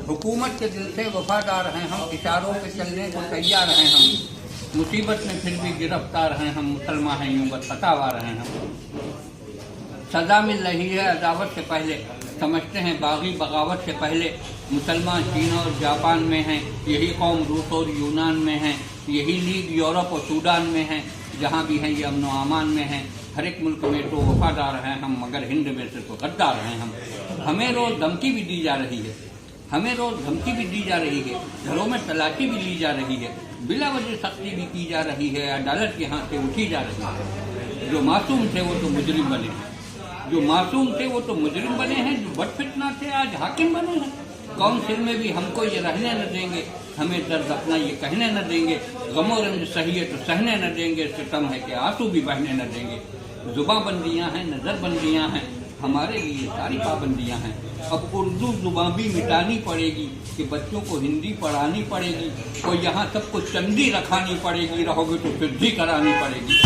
हुकूमत के दिल से वफादार हैं हम, इशारों पे चलने को तैयार हैं हम, मुसीबत में फिर भी गिरफ्तार हैं हम, मुसलमान हैं यूं बस खतावार हैं हम। सजा मिल रही है अदावत से पहले, समझते हैं बागी बगावत से पहले। मुसलमान चीन और जापान में हैं, यही कौम रूस और यूनान में हैं, यही लीग यूरोप और सूडान में है, जहाँ भी हैं ये अमन व अमान में हैं। हर एक मुल्क में तो वफादार हैं हम, मगर हिंद में से तो गद्दार हैं हम। हमें रोज धमकी भी दी जा रही है, हमें रोज धमकी भी दी जा रही है, घरों में तलाशी भी ली जा रही है, बिला वजह सख्ती भी की जा रही है, अदालत के हाथ से उठी जा रही है। जो मासूम थे वो तो मुजरिम बने हैं, जो मासूम थे वो तो मुजरिम बने हैं, जो बदफितना थे आज हाकिम बने हैं। काउंसिल में भी हमको ये रहने न देंगे, हमें दर्द अपना ये कहने न देंगे, गमो रंज सही है तो सहने न देंगे, सितम है कि आंसू भी बहने न देंगे। जुबां बंदियां हैं, नजर बंदियां हैं, हमारे लिए सारी पाबंदियां हैं। अब उर्दू जुबां भी मिटानी पड़ेगी कि बच्चों को हिंदी पढ़ानी पड़ेगी, कोई यहाँ सबको चंदी रखानी पड़ेगी, रहोगे तो सिद्धि करानी पड़ेगी।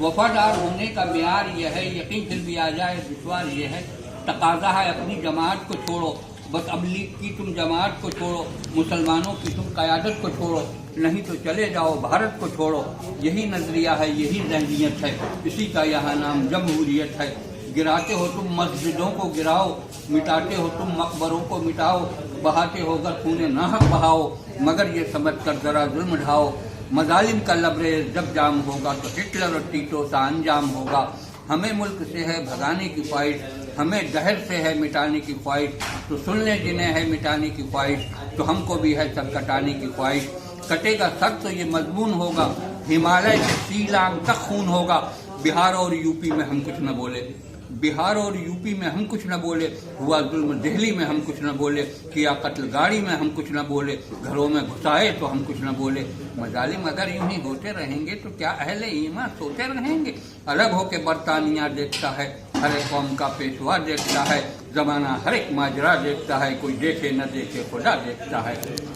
वफादार होने का म्यार यह है, यकीन फिर भी आ जाए विश्वास यह है, तकाजा है अपनी जमात को छोड़ो, बस अब लीग की तुम जमात को छोड़ो, मुसलमानों की तुम क़यादत को छोड़ो, नहीं तो चले जाओ भारत को छोड़ो। यही नजरिया है, यही ज़हनियत है, इसी का यहाँ नाम जमहूरियत है। गिराते हो तुम मस्जिदों को गिराओ, मिटाते हो तुम मकबरों को मिटाओ, बहाते हो अगर खूने नाहक बहाओ, मगर ये समझ कर जरा जुल्म ढाओ। मजालिम का लबरेज जब जाम होगा तो हिटलर और टीटो सा अंजाम होगा। हमें मुल्क से है भगाने की ख्वाहिश, हमें दहर से है मिटाने की ख्वाहिश, तो सुन ले जिन्हें है मिटाने की ख्वाहिश, तो हमको भी है सर कटाने की ख्वाहिश। कटेगा सर तो ये मजबून होगा, हिमालय से सीलांग तक खून होगा। बिहार और यूपी में हम कुछ न बोले, बिहार और यूपी में हम कुछ न बोले, हुआ जुल्म दिल्ली में हम कुछ न बोले, किया कत्ल गाड़ी में हम कुछ न बोले, घरों में घुसाए तो हम कुछ न बोले। मजालिम अगर यूं ही होते रहेंगे तो क्या अहले ईमान सोते रहेंगे। अलग होके बरतानिया देखता है, हर एक कौम का पेशवा देखता है, जमाना हर एक माजरा देखता है, कोई देखे न देखे खुदा देखता है।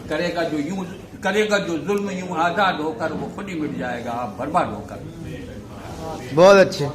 करेगा जो जुल्म यूं आज़ाद होकर, वो खुद ही मिट जाएगा आप बर्बाद होकर। बहुत अच्छे।